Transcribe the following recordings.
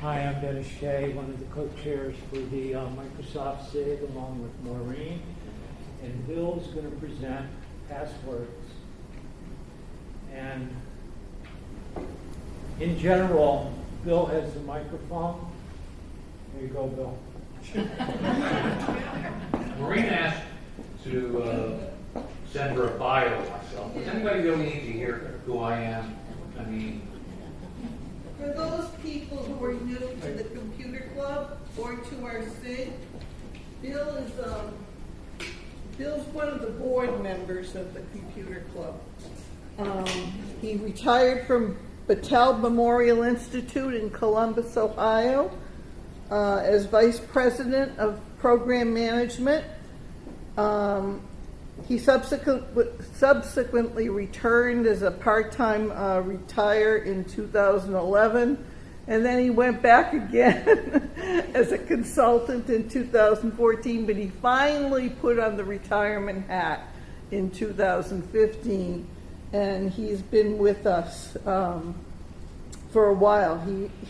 Hi, I'm Dennis Shea, one of the co-chairs for the Microsoft SIG along with Maureen. And Bill is going to present passwords. And in general, Bill has the microphone. There you go, Bill. Maureen asked to send her a bio of myself. Does anybody really need to hear who I am? I mean, for those people who are new to the computer club or to our SIG, Bill's one of the board members of the computer club. He retired from Battelle Memorial Institute in Columbus, Ohio, as vice president of program management. He subsequently returned as a part-time retire in 2011, and then he went back again as a consultant in 2014, but he finally put on the retirement hat in 2015, and he's been with us for a while.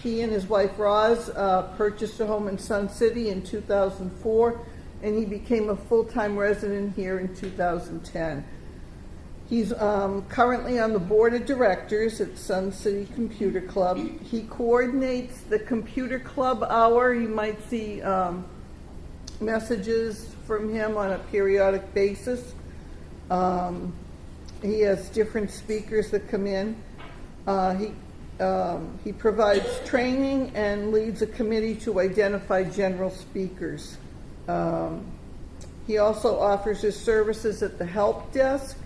He and his wife Roz purchased a home in Sun City in 2004, and he became a full-time resident here in 2010. He's currently on the board of directors at Sun City Computer Club. He coordinates the Computer Club Hour. You might see messages from him on a periodic basis. He has different speakers that come in. He provides training and leads a committee to identify general speakers. He also offers his services at the help desk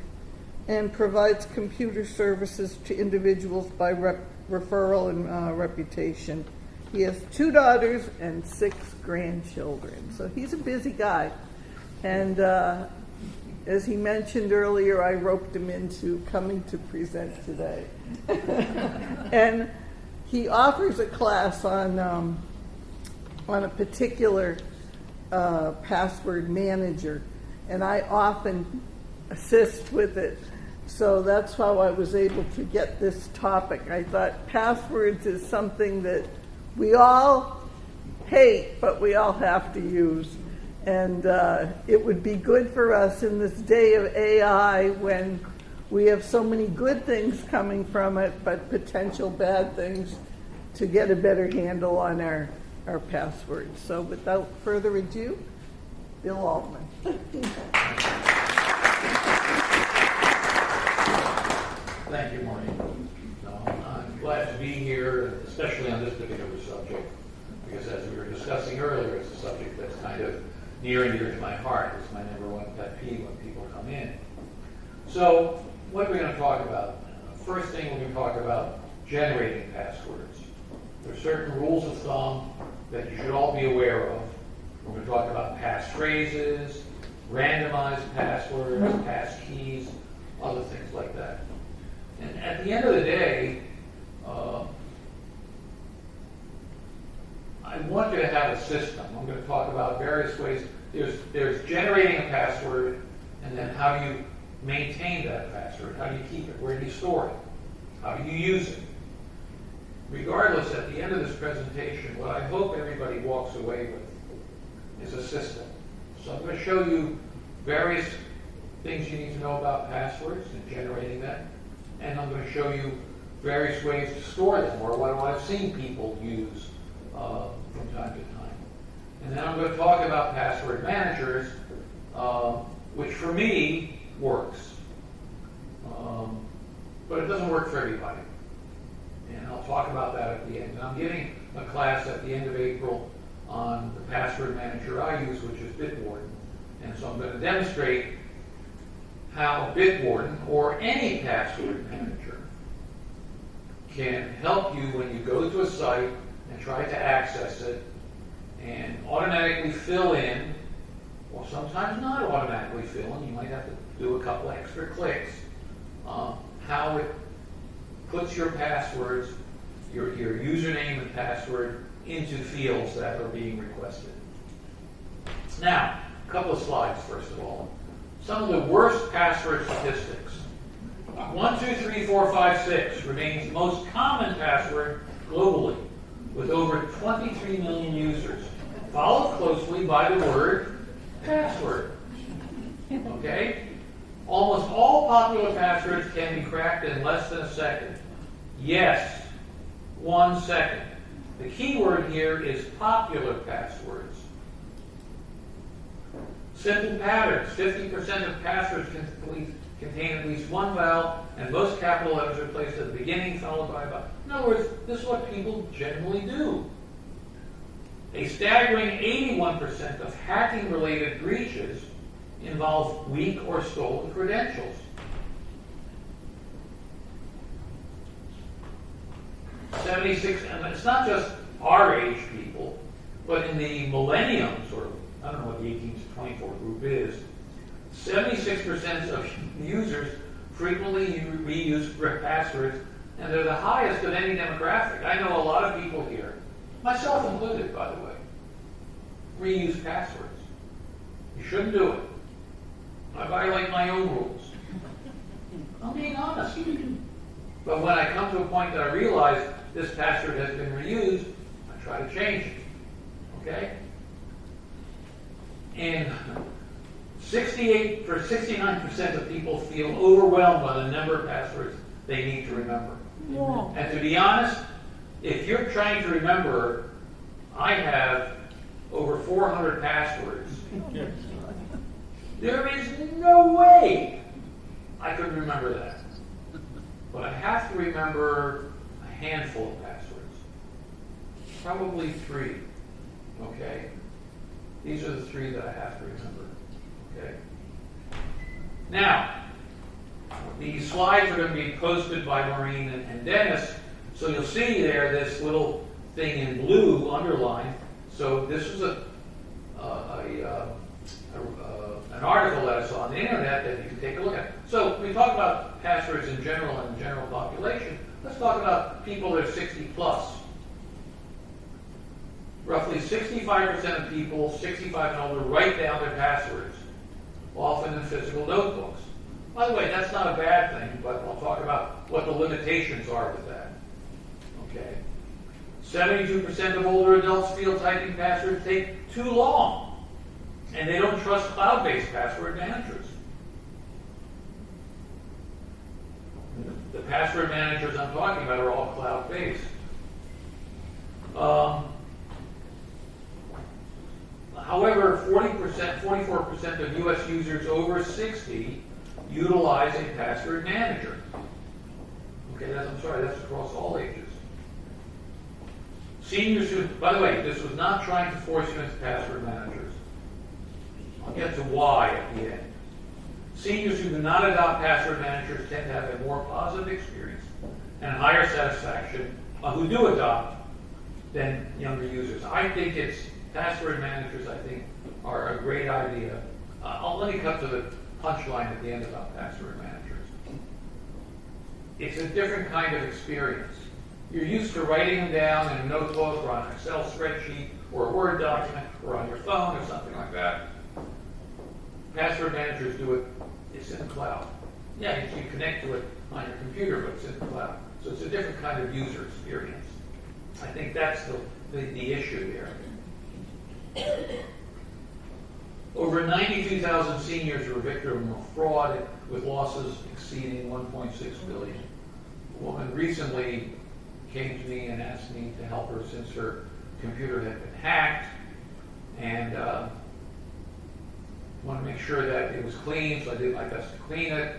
and provides computer services to individuals by referral and reputation. He has 2 daughters and 6 grandchildren, so he's a busy guy. And as he mentioned earlier, I roped him into coming to present today. And he offers a class on a particular password manager, and I often assist with it. So that's how I was able to get this topic. I thought passwords is something that we all hate, but we all have to use. And it would be good for us in this day of AI when we have so many good things coming from it, but potential bad things, to get a better handle on our passwords. So without further ado, Bill Altman. thank you, Maureen. I'm glad to be here, especially on this particular subject, because as we were discussing earlier, it's a subject that's kind of near and dear to my heart. It's my number one pet peeve when people come in. So what are we going to talk about? First thing, we're going to talk about generating passwords. There are certain rules of thumb that you should all be aware of. We're going to talk about passphrases, randomized passwords, pass keys, other things like that. And at the end of the day, I want you to have a system. I'm going to talk about various ways. There's generating a password, and then how do you maintain that password? How do you keep it? Where do you store it? How do you use it? Regardless, at the end of this presentation, what I hope everybody walks away with is a system. So I'm going to show you various things you need to know about passwords and generating them. And I'm going to show you various ways to store them, or what I've seen people use from time to time. And then I'm going to talk about password managers, which for me works. But it doesn't work for everybody. And I'll talk about that at the end. And I'm giving a class at the end of April on the password manager I use, which is Bitwarden. And so I'm going to demonstrate how Bitwarden, or any password manager, can help you when you go to a site and try to access it and automatically fill in, or sometimes not automatically fill in. You might have to do a couple extra clicks. How it puts your passwords, your username and password, into fields that are being requested. Now, a couple of slides first of all. Some of the worst password statistics. 1, 2, 3, 4, 5, 6 remains the most common password globally. with over 23 million users, followed closely by the word password. Okay? Almost all popular passwords can be cracked in less than a second. Yes, 1 second. The key word here is popular passwords. Simple patterns. 50% of passwords contain at least one vowel, and most capital letters are placed at the beginning, followed by a vowel. In other words, this is what people generally do. A staggering 81% of hacking-related breaches involve weak or stolen credentials. 76, and it's not just our age people, but in the millenniums, or I don't know what the 18 to 24 group is, 76% of users frequently reuse passwords, and they're the highest of any demographic. I know a lot of people here, myself included, by the way, reuse passwords. You shouldn't do it. I violate my own rules. I'm being honest. But when I come to a point that I realize this password has been reused, I try to change it. Okay? And 69% of people feel overwhelmed by the number of passwords they need to remember. Yeah. And to be honest, if you're trying to remember, I have over 400 passwords. There is no way I could remember that. But I have to remember a handful of passwords. Probably 3. Okay? These are the 3 that I have to remember. Okay? Now, these slides are going to be posted by Maureen and Dennis. So you'll see there this little thing in blue underlined. So this is an article that I saw on the internet that you can take a look at. So we talk about passwords in general and the general population. Let's talk about people that are 60 plus. Roughly 65% of people 65 and older write down their passwords, often in physical notebooks. By the way, that's not a bad thing, but I'll talk about what the limitations are with that. Okay. 72% of older adults feel typing passwords take too long, and they don't trust cloud-based password managers. The password managers I'm talking about are all cloud-based. However, 44% of U.S. users over 60 utilize a password manager. Okay, that's across all ages. Seniors who, by the way, this was not trying to force you into password managers. I'll get to why at the end. Seniors who do not adopt password managers tend to have a more positive experience and higher satisfaction, who do adopt, than younger users. I think password managers, I think, are a great idea. Let me cut to the punchline at the end about password managers. It's a different kind of experience. You're used to writing them down in a notebook or on an Excel spreadsheet or a Word document or on your phone or something like that. Password managers do it, it's in the cloud. Yeah, you can connect to it on your computer, but it's in the cloud. So it's a different kind of user experience. I think that's the issue here. Over 92,000 seniors were victims of fraud with losses exceeding $1.6 billion. A woman recently came to me and asked me to help her since her computer had been hacked, and wanted to make sure that it was clean, so I did my best to clean it.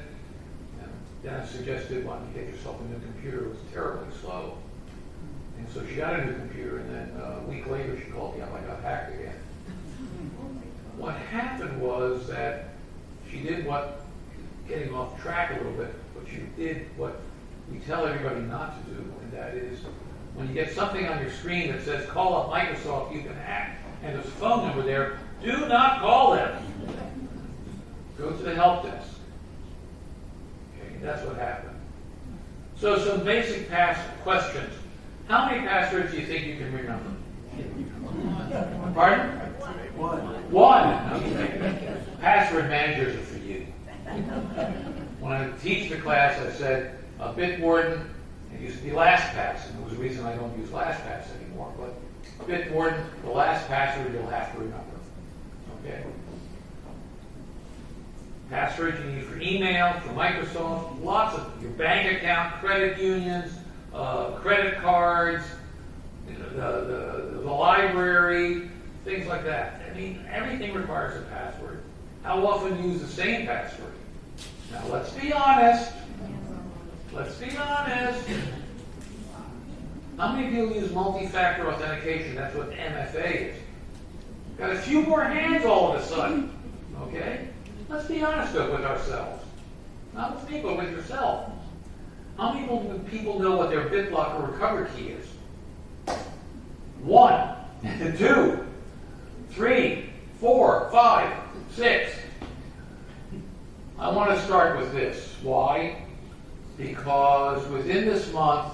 And then I suggested, why don't you get yourself a new computer? It was terribly slow. And so she got a new computer, and then a week later she called me up, I got hacked again. What happened was that she did getting off track a little bit, but she did what we tell everybody not to do, and that is, when you get something on your screen that says, call up Microsoft, you can hack, and there's a phone number there, do not call them. Go to the help desk. Okay, that's what happened. So some basic questions. How many passwords do you think you can remember? Pardon? One. Okay. Password managers are for you. When I teach the class, I said a Bitwarden It used to be LastPass, and there was a reason I don't use LastPass anymore. But Bitwarden, the last password you'll have to remember. Okay? Passwords you need for email, for Microsoft, lots of your bank account, credit unions, credit cards, the library, things like that. I mean, everything requires a password. How often use the same password? Now, let's be honest. Let's be honest. How many people use multi-factor authentication? That's what MFA is. Got a few more hands all of a sudden. Okay? Let's be honest with ourselves. Not with me, but with yourself. How many people know what their BitLocker recovery key is? 1, 2, 3, 4, 5, 6. I want to start with this. Why? Because within this month,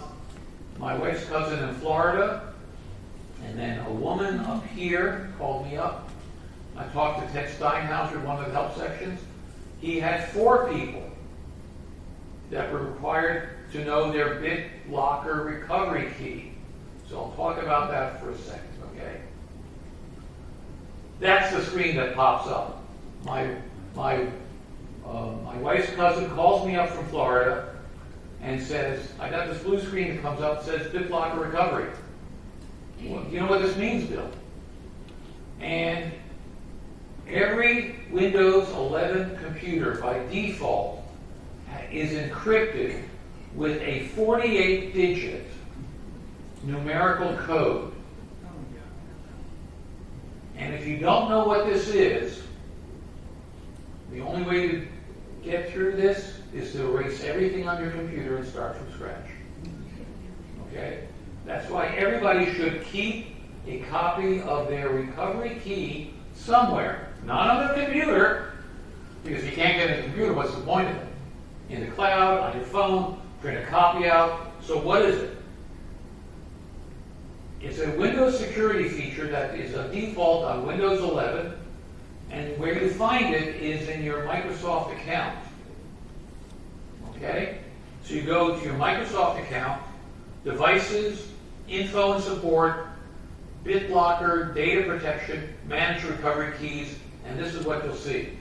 my wife's cousin in Florida, and then a woman up here called me up. I talked to Ted Steinhauser, one of the help sections. He had 4 people that were required to know their BitLocker recovery key. So I'll talk about that for a second, okay? That's the screen that pops up. My wife's cousin calls me up from Florida and says, I got this blue screen that comes up that says BitLocker recovery. Well, you know what this means, Bill? And every Windows 11 computer by default is encrypted with a 48-digit numerical code. And if you don't know what this is, the only way to get through this is to erase everything on your computer and start from scratch. Okay? That's why everybody should keep a copy of their recovery key somewhere. Not on their computer, because you can't get a computer, what's the point of it? In the cloud, on your phone, print a copy out. So what is it? It's a Windows security feature that is a default on Windows 11, and where you find it is in your Microsoft account. Okay? So you go to your Microsoft account, Devices, Info and Support, BitLocker, Data Protection, Manage Recovery Keys, and this is what you'll see.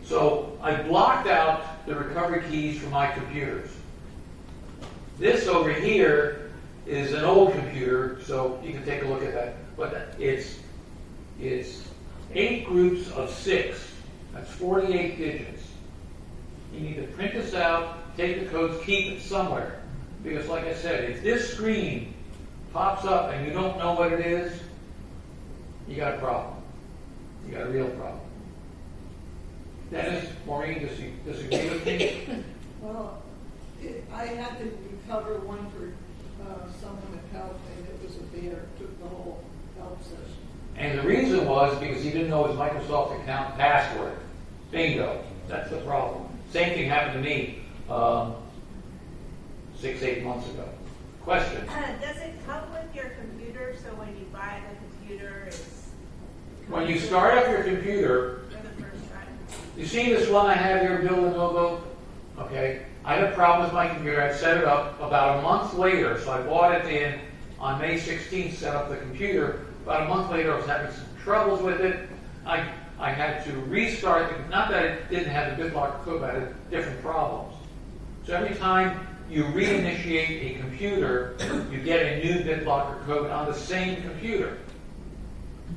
So I blocked out the recovery keys for my computers. This over here is an old computer, so you can take a look at that. But it's 8 groups of 6. That's 48 digits. You need to print this out, take the codes, keep it somewhere. Because like I said, if this screen pops up and you don't know what it is, you got a problem. You got a real problem. Dennis, Maureen, disagree with me? Well, I had to recover one for someone at health, and it was a bear. Took the whole help session. And the reason was because he didn't know his Microsoft account password. Bingo. That's the problem. Same thing happened to me 6-8 months ago. Question? Does it come with your computer, so when you buy the computer, it's... When you start up your computer, For the first time. you see this one I have here, Bill Lenovo? Okay. I had a problem with my computer. I set it up about a month later, so I bought it in on May 16th, set up the computer. About a month later, I was having some troubles with it. I had to restart it. Not that it didn't have the BitLocker code, but it had different problems. So every time you reinitiate a computer, you get a new BitLocker code on the same computer.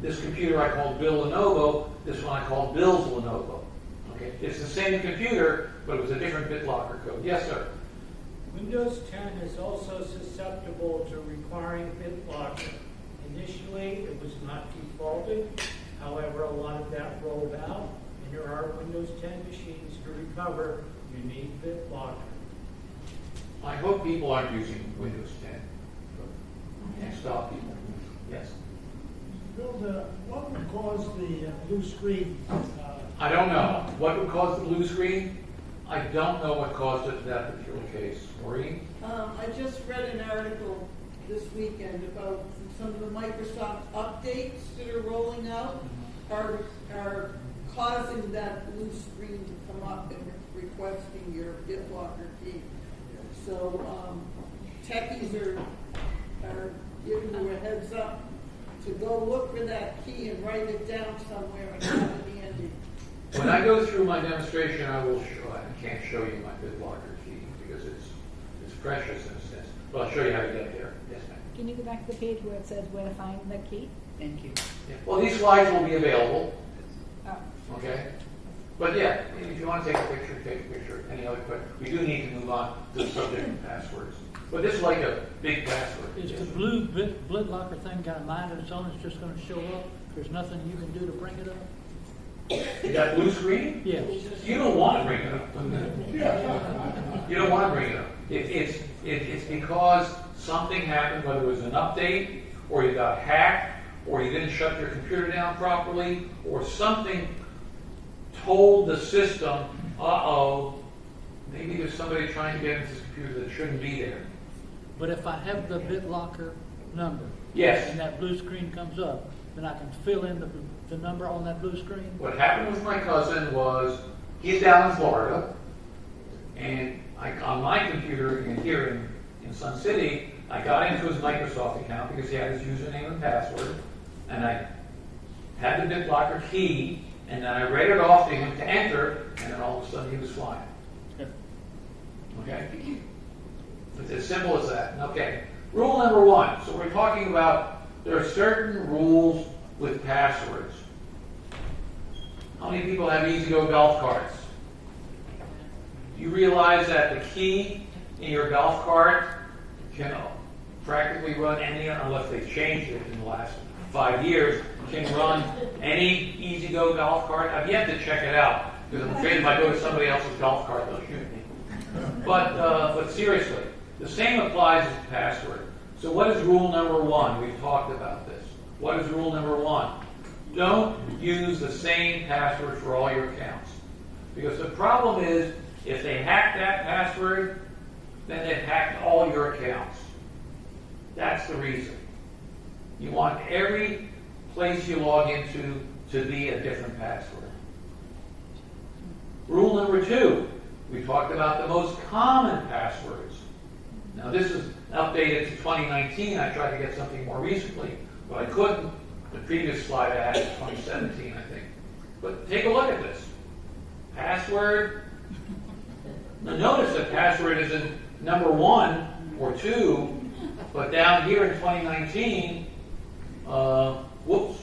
This computer I called Bill Lenovo. This one I called Bill's Lenovo. Okay, it's the same computer, but it was a different BitLocker code. Yes, sir. Windows 10 is also susceptible to requiring BitLocker. Initially, it was not defaulted. However, a lot of that rolled out, and there are Windows 10 machines to recover. You need BitLocker. I hope people aren't using Windows 10. Can't stop people. Yes. Bill, what would cause the blue screen? I don't know. What would cause the blue screen? I don't know what caused it in that particular case. Maureen? I just read an article this weekend about some of the Microsoft updates that are rolling out are causing that blue screen to come up and requesting your BitLocker key. So techies are giving you a heads up to go look for that key and write it down somewhere and have it handy. When I go through my demonstration, I will show, I can't show you my BitLocker key because it's precious in a sense, but I'll show you how to get there. Yes, ma'am. Can you go back to the page where it says where to find the key? Thank you. Yeah. Well, these slides will be available, Oh, okay? But yeah, if you want to take a picture, take a picture. Any other questions? We do need to move on to the subject of passwords. But this is like a big password. Is the blue BitLocker thing got a mind of its own? It's just going to show up? There's nothing you can do to bring it up? You got blue screen? Yes. You don't want to bring it up. You don't want to bring it up. It's because something happened, whether it was an update, or you got hacked, or you didn't shut your computer down properly, or something told the system, uh-oh, maybe there's somebody trying to get into this computer that shouldn't be there. But if I have the BitLocker number, Yes. and that blue screen comes up, then I can fill in the number on that blue screen? What happened with my cousin was, he's down in Florida, and on my computer here in Sun City, I got into his Microsoft account because he had his username and password, and I had the BitLocker key, and then I read it off to him to enter, and then all of a sudden he was flying. Okay? It's as simple as that. Okay. Rule number 1. So we're talking about there are certain rules with passwords. How many people have E-Z-GO golf carts? Do you realize that the key in your golf cart can practically run any, unless they've changed it in the last 5 years, can run any E-Z-GO golf cart? I've yet to check it out, because I'm afraid if I go to somebody else's golf cart, they'll shoot me. But seriously, the same applies as the password. So what is rule number 1? We've talked about this. What is rule number 1? Don't use the same password for all your accounts. Because the problem is, if they hack that password, then they've hacked all your accounts. That's the reason. You want every place you log into to be a different password. Rule number 2, we talked about the most common passwords. Now this is updated to 2019. I tried to get something more recently, but I couldn't. The previous slide I had was 2017, I think. But take a look at this. Password. Now notice that password isn't number 1 or 2, but down here in 2019, whoops.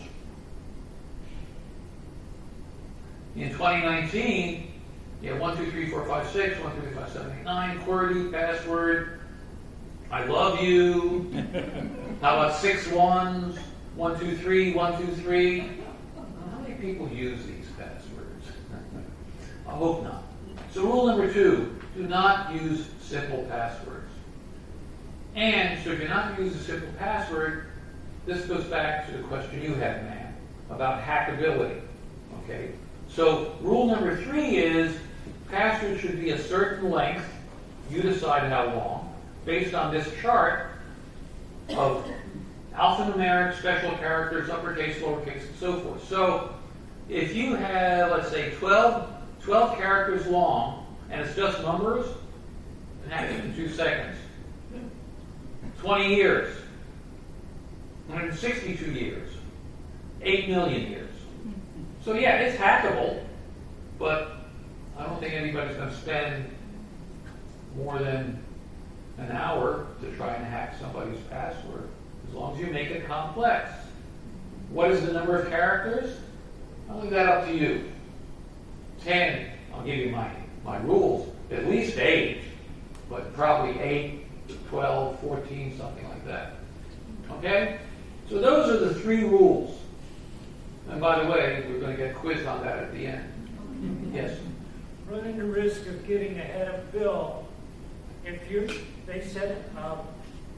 In 2019, you have 1, 2, 3, 4, 5, 6, 1, 2, 3, 5, 7, 8, 9, QWERTY, password, I love you. How about 6 ones? 1, 2, 3, 1, 2, 3. How many people use these passwords? I hope not. So rule number 2, do not use simple passwords. And so if you're not using a simple password, this goes back to the question you had, ma'am, about hackability. Okay? So rule number 3 is password should be a certain length. You decide how long, based on this chart of alphanumeric, special characters, uppercase, lowercase, and so forth. So if you have, let's say, 12 characters long, and it's just numbers, it happens in 2 seconds. 20 years, 162 years, 8 million years. So yeah, it's hackable, but I don't think anybody's going to spend more than an hour to try and hack somebody's password, as long as you make it complex. What is the number of characters? I'll leave that up to you. 10, I'll give you my rules, at least 8, but probably 8, 12, 14, something like that. Okay? So those are the 3 rules. And by the way, we're going to get quizzed on that at the end. Yes? Running the risk of getting ahead of Bill, if they said,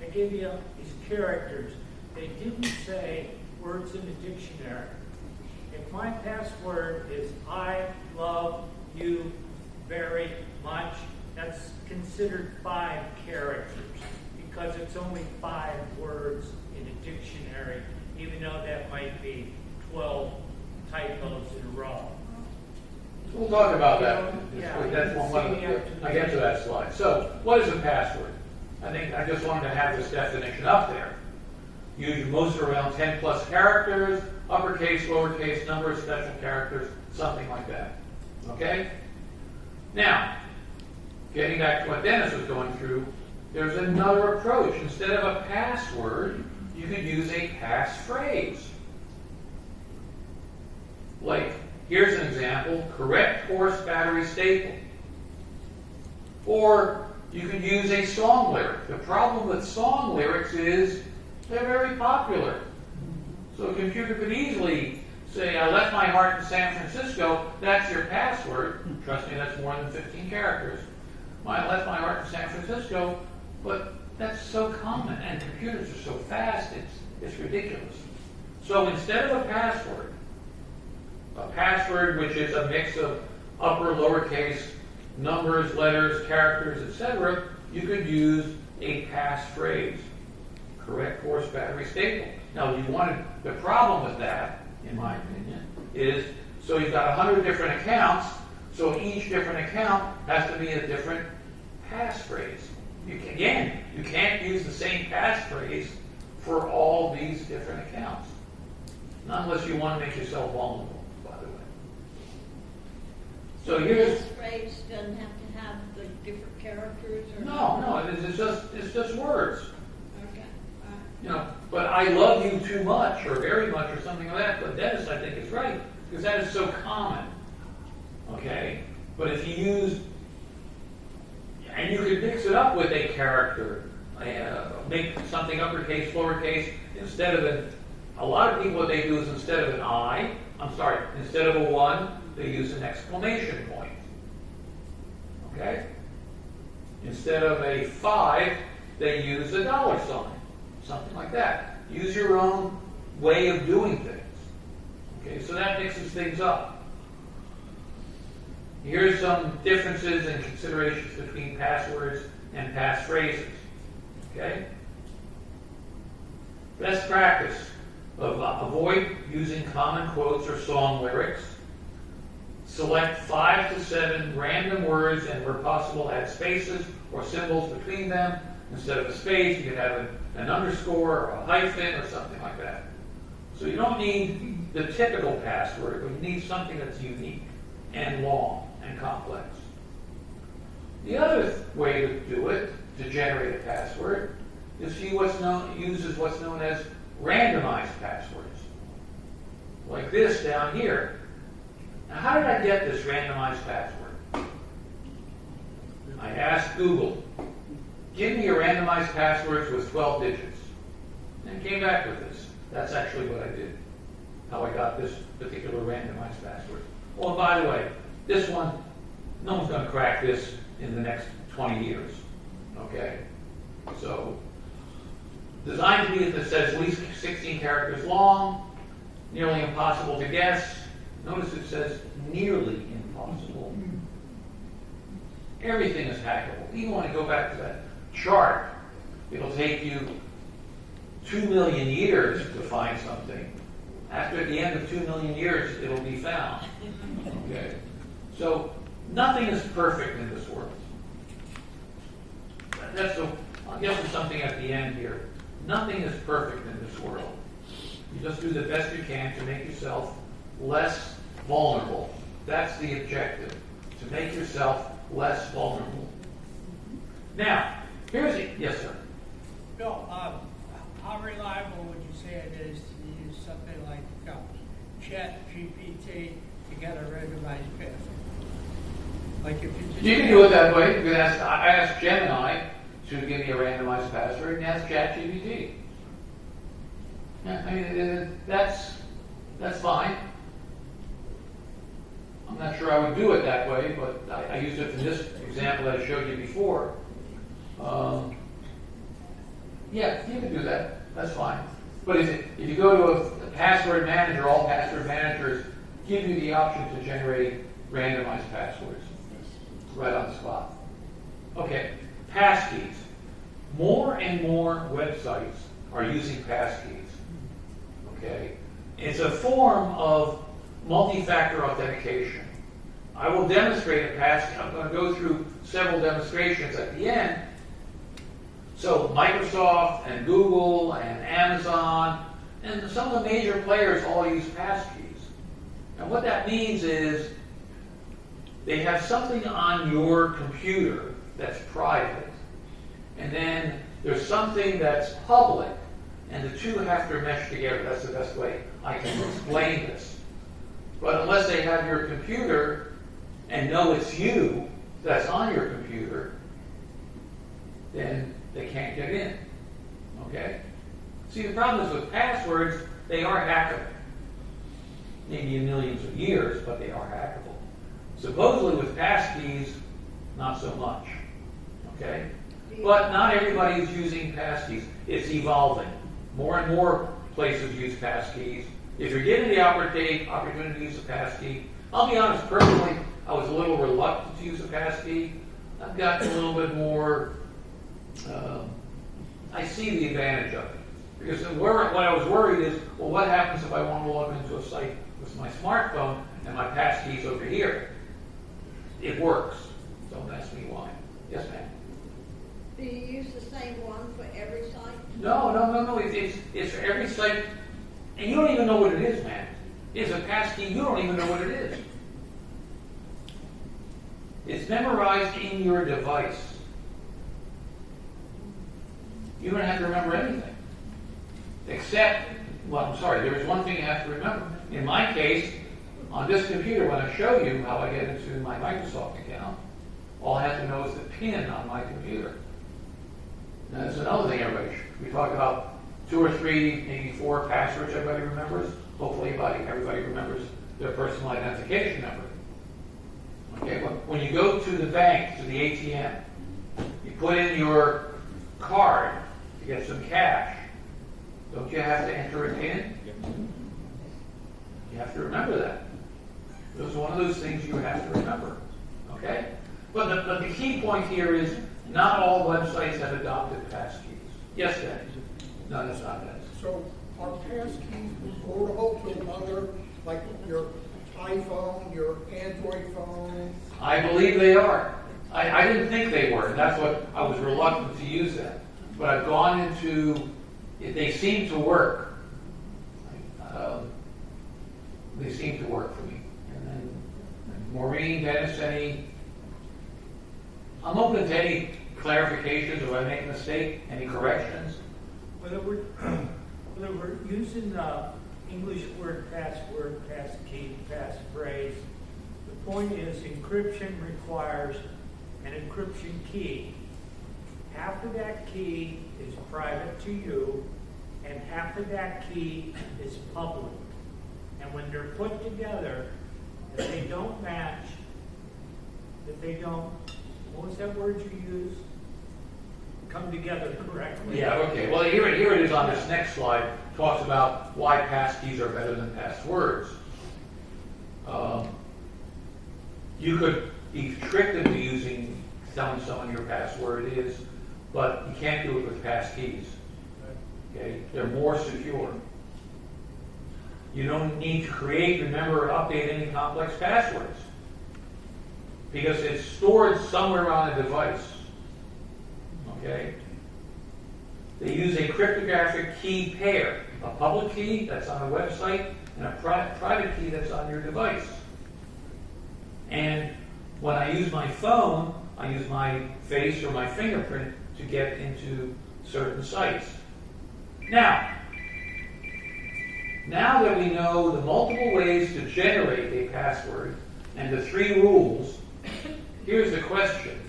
they gave you these characters, they didn't say words in the dictionary. If my password is I love you very much, that's considered 5 characters because it's only 5 words in a dictionary, even though that might be 12 typos in a row. We'll talk about that. Yeah, That's one, see me after I get to that slide. So, what is a password? I just wanted to have this definition up there. Use most around 10 plus characters, uppercase, lowercase, number of special characters, something like that. Okay? Now, getting back to what Dennis was going through, there's another approach. Instead of a password, you could use a passphrase. Like, here's an example, correct horse battery staple. Or you could use a song lyric. The problem with song lyrics is they're very popular. So a computer could easily say, I left my heart in San Francisco, that's your password. Trust me, that's more than 15 characters. I left my heart in San Francisco, but that's so common, and computers are so fast, it's ridiculous. So instead of a password which is a mix of upper, lowercase, numbers, letters, characters, etc., you could use a passphrase. Correct horse battery staple. Now, the problem with that, in my opinion, is so you've got 100 different accounts, so each different account has to be a different passphrase. You can't use the same passphrase for all these different accounts. Not unless you want to make yourself vulnerable, by the way. So here's... This phrase doesn't have to have the different characters? Or No, it's just words. Okay. But I love you too much, or very much, or something like that. But Dennis, I think, is right, because that is so common. Okay? But if you use... And you could mix it up with a character. Make something uppercase, lowercase, instead of a lot of people, what they do is instead of instead of a 1, they use an exclamation point. Okay? Instead of a 5, they use a dollar sign. Something like that. Use your own way of doing things. Okay, so that mixes things up. Here's some differences and considerations between passwords and passphrases. Okay? Best practice. Avoid using common quotes or song lyrics. Select 5 to 7 random words and where possible add spaces or symbols between them. Instead of a space, you could have an underscore or a hyphen or something like that. So you don't need the typical password, but you need something that's unique and long and complex. The other way to do it, to generate a password, is uses what's known as randomized passwords. Like this down here. Now, how did I get this randomized password? I asked Google, give me your randomized passwords with 12 digits. And it came back with this. That's actually what I did. How I got this particular randomized password. Oh, and by the way, this one, no one's going to crack this in the next 20 years. Okay? So, designed to be that says at least 16 characters long, nearly impossible to guess. Notice it says nearly impossible. Everything is hackable. Even when I go back to that chart, it'll take you 2 million years to find something. After the end of 2 million years, it'll be found. Okay? So, nothing is perfect in this world. I'll get to something at the end here. Nothing is perfect in this world. You just do the best you can to make yourself less vulnerable. That's the objective, to make yourself less vulnerable. Now, here's it. Yes, sir. Bill, how reliable would you say it is to use something like Chat GPT to get a randomized password? Like if You can do it that way. You can I asked Gemini to give me a randomized password, and ask ChatGPT. Yeah, I mean, that's fine. I'm not sure I would do it that way, but I used it in this example that I showed you before. Yeah, you can do that. That's fine. But if you go to a password manager, all password managers give you the option to generate randomized passwords right on the spot. Okay, passkeys. More and more websites are using passkeys. Okay, it's a form of multi-factor authentication. I will demonstrate a passkey. I'm going to go through several demonstrations at the end. So Microsoft and Google and Amazon and some of the major players all use passkeys. And what that means is they have something on your computer that's private, and then there's something that's public, and the two have to mesh together. That's the best way I can explain this. But unless they have your computer and know it's you that's on your computer, then they can't get in. Okay? See, the problem is with passwords, they are hackable. Maybe in millions of years, but they are hackable. Supposedly with passkeys, not so much. Okay? But not everybody is using passkeys. It's evolving. More and more places use passkeys. If you're given the opportunity to use a passkey, I'll be honest, personally, I was a little reluctant to use a passkey. I've gotten a little bit more, I see the advantage of it. Because what I was worried is, well, what happens if I want to log into a site with my smartphone and my passkey's over here? It works. Don't ask me why. Yes, ma'am. Do you use the same one for every site? No. It's for every site, and you don't even know what it is, man. It's a passkey, you don't even know what it is. It's memorized in your device. You don't have to remember anything. Except, well, I'm sorry, there is one thing you have to remember. In my case, on this computer, when I show you how I get into my Microsoft account, all I have to know is the PIN on my computer. Now, that's another thing we talk about 2 or 3, maybe 4 passwords everybody remembers. Hopefully everybody remembers their personal identification number. Okay, when you go to the bank, to the ATM, you put in your card to get some cash. Don't you have to enter a PIN? You have to remember that. It was one of those things you have to remember. Okay? But the key point here is not all websites have adopted passkeys. Yes, Dennis? No, that's not Dennis. So are passkeys portable to another, like your iPhone, your Android phone? I believe they are. I didn't think they were. That's what I was reluctant to use them. But I've gone into, they seem to work. They seem to work for me. And then Maureen, Dennis, I'm open to any clarifications if I make a mistake, any corrections. Whether we're using English word, password, passkey, passphrase, the point is encryption requires an encryption key. Half of that key is private to you, and half of that key is public. And when they're put together, if they don't match, what was that word you used? Come together correctly. Yeah, okay. Well, here it is on this next slide. Talks about why passkeys are better than passwords. You could be tricked into telling someone your password is, but you can't do it with passkeys. Okay? They're more secure. You don't need to create, remember, or update any complex passwords because it's stored somewhere on a device. Okay? They use a cryptographic key pair, a public key that's on a website and a private key that's on your device. And when I use my phone, I use my face or my fingerprint to get into certain sites. Now that we know the multiple ways to generate a password and the 3 rules, here's the question.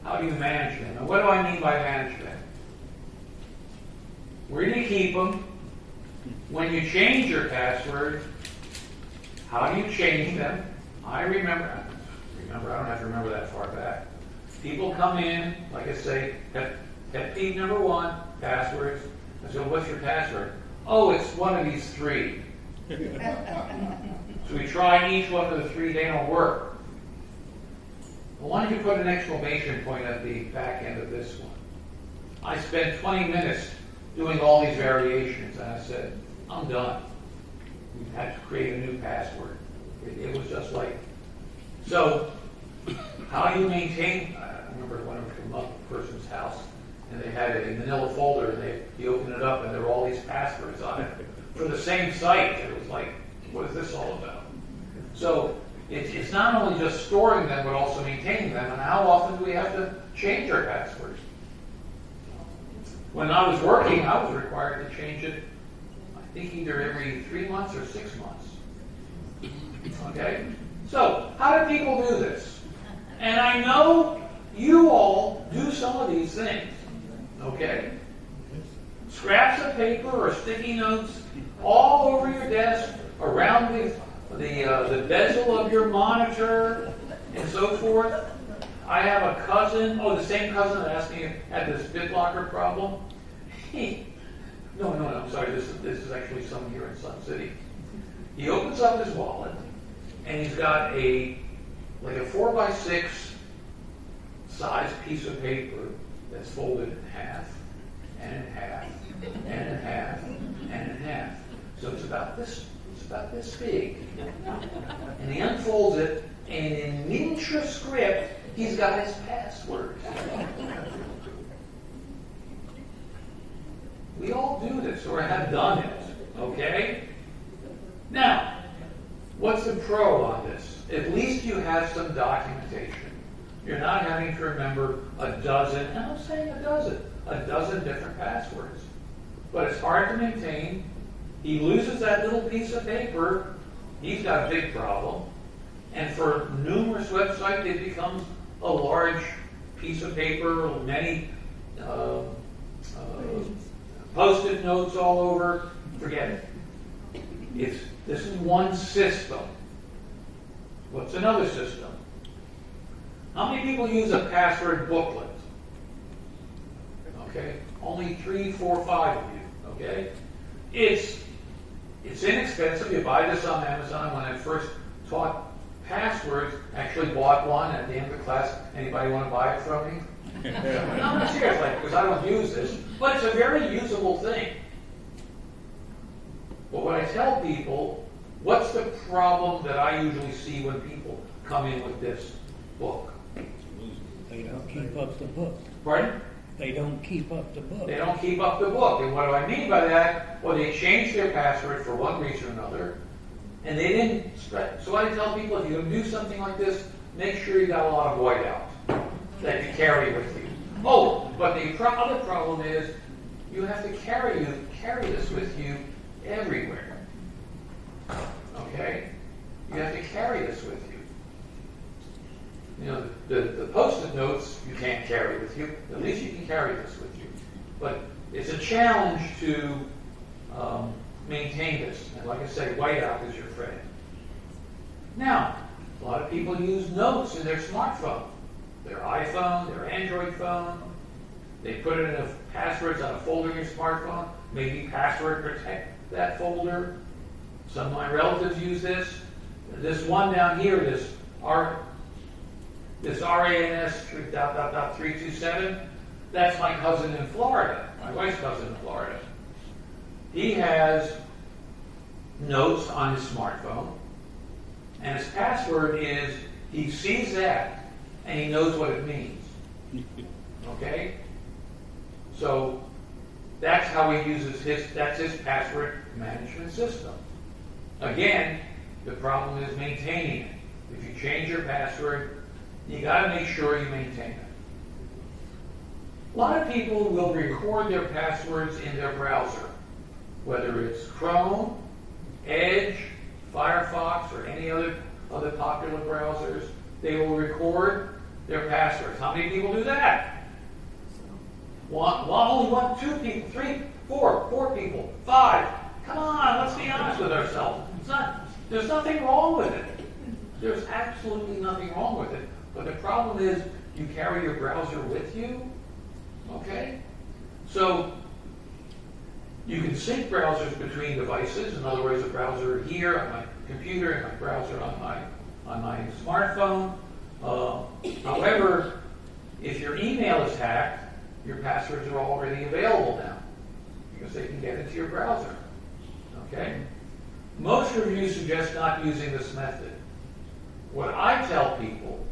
How do you manage them? And what do I mean by manage them? Where do you keep them? When you change your password, how do you change them? I remember, I don't have to remember that far back. People come in, like I say, pet peeve number 1, passwords. I say, well, what's your password? Oh, it's one of these 3. So we try each one of the 3, they don't work. Well, why don't you put an exclamation point at the back end of this one? I spent 20 minutes doing all these variations, and I said, I'm done. We had to create a new password. It was just like, So, how you maintain, I remember when I went to a person's house, and they had a manila folder, and you open it up, and there were all these passwords on it for the same site. And it was like, what is this all about? So, it's not only just storing them, but also maintaining them. And how often do we have to change our passwords? When I was working, I was required to change it, I think either every 3 months or 6 months. Okay? So, how do people do this? And I know you all do some of these things. Okay? Scraps of paper or sticky notes all over your desk, around the bezel of your monitor, and so forth. I have a cousin, the same cousin that asked me had this BitLocker problem. No, I'm sorry, this is actually someone here in Sun City. He opens up his wallet, and he's got a 4x6 size piece of paper that's folded in half, and in half, and in half, and in half. So it's about this big. And he unfolds it, and in ninja script, he's got his password. We all do this, or have done it, okay? Now, what's the pro on this? At least you have some documentation. You're not having to remember a dozen different passwords. But it's hard to maintain. He loses that little piece of paper, he's got a big problem. And for numerous websites, it becomes a large piece of paper, many Post-it notes all over. Forget it. This is one system. What's another system? How many people use a password booklet? Okay, only 3, 4, 5 of you. Okay, it's inexpensive. You buy this on Amazon. When I first taught passwords, I actually bought one at the end of the class. Anybody want to buy it from me? No, I'm serious, because I don't use this, but it's a very usable thing. But when I tell people, what's the problem that I usually see when people come in with this book? They don't keep up the book. Pardon? They don't keep up the book. They don't keep up the book. And what do I mean by that? Well, they changed their password for one reason or another, and they didn't spread. So I tell people, if you're going to do something like this, make sure you got a lot of whiteout that you carry with you. Oh, but the other problem is you have to carry this with you everywhere. Okay? You have to carry this with you. You know, the Post-it notes you can't carry with you. At least you can carry this with you. But it's a challenge to maintain this. And like I say, whiteout is your friend. Now, a lot of people use notes in their smartphone. Their iPhone, their Android phone. They put it in passwords on a folder in your smartphone. Maybe password protect that folder. Some of my relatives use this. This one down here, this RANS 327, that's my cousin in Florida, my wife's cousin in Florida. He has notes on his smartphone, and his password is, he sees that, and he knows what it means. Okay? So, that's how he uses that's his password management system. Again, the problem is maintaining it. If you change your password, you got to make sure you maintain it. A lot of people will record their passwords in their browser, whether it's Chrome, Edge, Firefox, or any other popular browsers. They will record their passwords. How many people do that? Only one, 2 people, 3, 4 people, 5. Come on, let's be honest with ourselves. There's nothing wrong with it. There's absolutely nothing wrong with it. But the problem is you carry your browser with you. Okay? So you can sync browsers between devices. In other words, a browser here on my computer and my browser on my smartphone. However, if your email is hacked, your passwords are already available now because they can get into your browser. Okay? Most reviews suggest not using this method. What I tell people,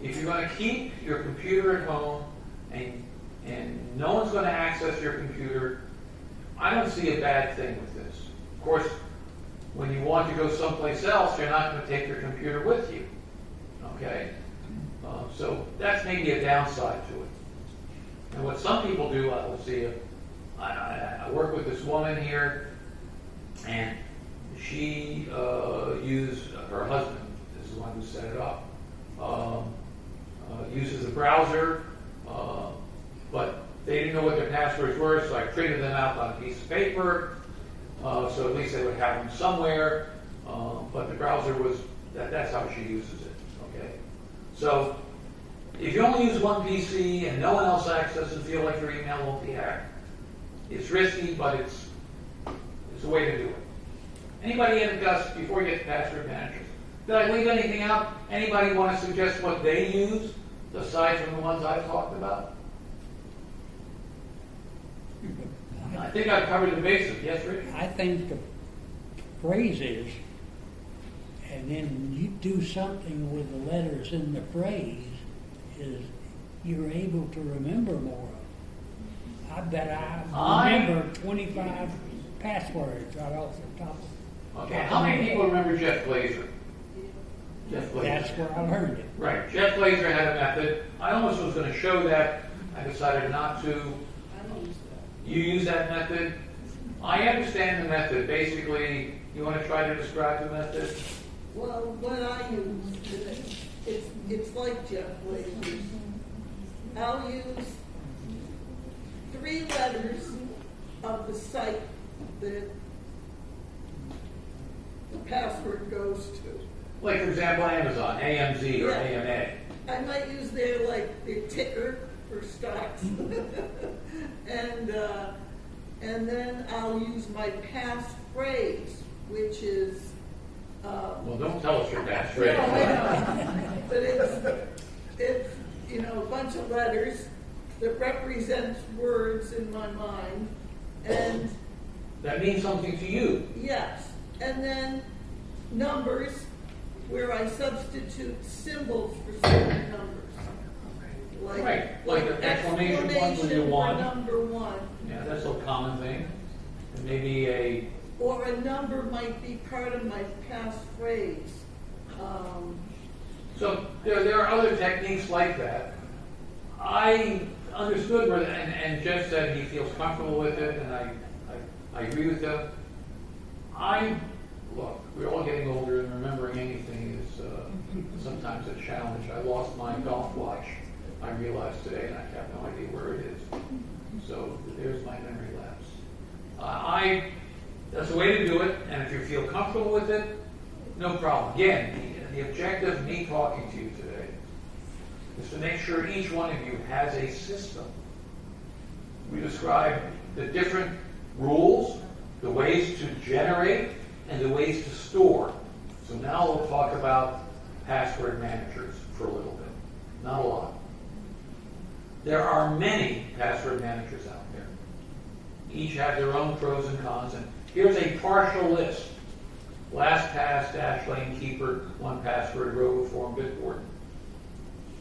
if you're going to keep your computer at home and no one's going to access your computer, I don't see a bad thing with this. Of course, when you want to go someplace else, you're not going to take your computer with you. Okay? So that's maybe a downside to it. And what some people do, let's see, I work with this woman here, and she used, her husband is the one who set it up, uses a browser, but they didn't know what their passwords were, so I printed them out on a piece of paper, so at least they would have them somewhere, but the browser was, that's how she uses it, okay? So, if you only use one PC and no one else accesses and feel like your email won't be hacked, it's risky, but it's a way to do it. Anybody in Gus, before you get to password managers, did I leave anything out? Anybody want to suggest what they use, aside from the ones I've talked about? I think I've covered the basics. Yes, Rick? I think the phrase is, and then you do something with the letters in the phrase, is you're able to remember more of. I bet I remember 25 passwords right off the top. Okay, how many people remember Jeff Glazer? Jeff Glazer. That's where I learned it. Right, Jeff Glazer had a method. I almost was going to show that. I decided not to. You use that method? I understand the method. Basically, you want to try to describe the method? Well, what I use, it's like Jeff Blazer's. I'll use 3 letters of the site that the password goes to. Like, for example, Amazon, AMZ or AMA. I might use their ticker for stocks. And then I'll use my passphrase, which is Well, don't tell us your passphrase. No, I know. But it's a bunch of letters that represents words in my mind, and That means something to you. yes, and then numbers where I substitute symbols for certain numbers. Right, like an exclamation point when you for won. number 1. Yeah, that's a common thing. And maybe Or a number might be part of my passphrase. so there are other techniques like that. I understood where, and Jeff said he feels comfortable with it, and I agree with him. Look, we're all getting older, and remembering anything is sometimes a challenge. I lost my golf watch, I realized today, and I have no idea where it is. So there's my memory lapse. That's the way to do it, and if you feel comfortable with it, no problem. Again, the objective of me talking to you today is to make sure each one of you has a system. We described the different rules, the ways to generate, and the ways to store. So now we'll talk about password managers for a little bit. Not a lot. There are many password managers out there. Each have their own pros and cons, and here's a partial list. LastPass, Dashlane, Keeper, 1Password, RoboForm, Bitwarden.